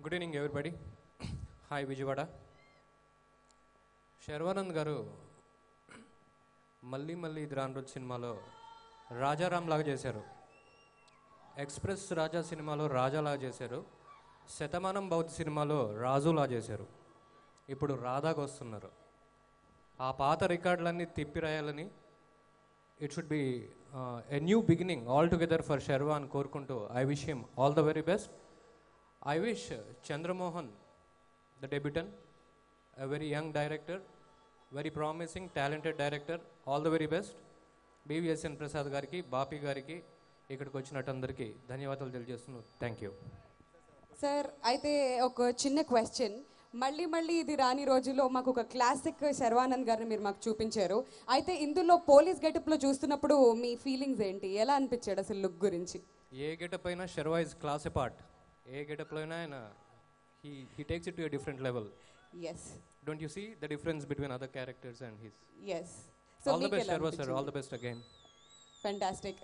Good evening everybody. Hi Vijayawada. Sharwanand గారు మళ్ళీ మళ్ళీ ఇది రాను రోజు సినిమాలో రాజారాం లాగా చేశారు. ఎక్స్ప్రెస్ రాజా సినిమాలో రాజాలాగా చేశారు. శతమానం బౌద్ధ సినిమాలో రాజులా చేశారు. ఇప్పుడు రాధాకు వస్తున్నారు. ఆ పాత రికార్డులన్నీ తిప్పి రాయాలని, it should be a new beginning all together for Sharwa అని కోరుకుంటూ I wish him all the very best. I wish Chandramohan, the debutant, a very young director, very promising, talented director, all the very best. BVSN Prasad gariki, Bapi gariki, ఇక్కడికి వచ్చినట్టందరికీ ధన్యవాదాలు తెలియజేస్తున్నాను. Thank you sir. అయితే ఒక చిన్న question, మళ్ళీ ఇది రాని రోజుల్లో మాకు ఒక క్లాసిక్ శర్వానంద్ గారిని మీరు మాకు చూపించారు. అయితే ఇందులో పోలీస్ గెటప్లో చూస్తున్నప్పుడు మీ ఫీలింగ్స్ ఏంటి, ఎలా అనిపించాడు అసలు లుక్ గురించి? ఏ గెటప్ అయినా శర్వా ఇస్ క్లాస్ అపార్ట్. ఏ గెటప్లో అయినా ఆయన he takes it to a different level. Yes. Don't you see the difference between other characters and his? Yes. So all the best Sharva sir, all the best again. Fantastic.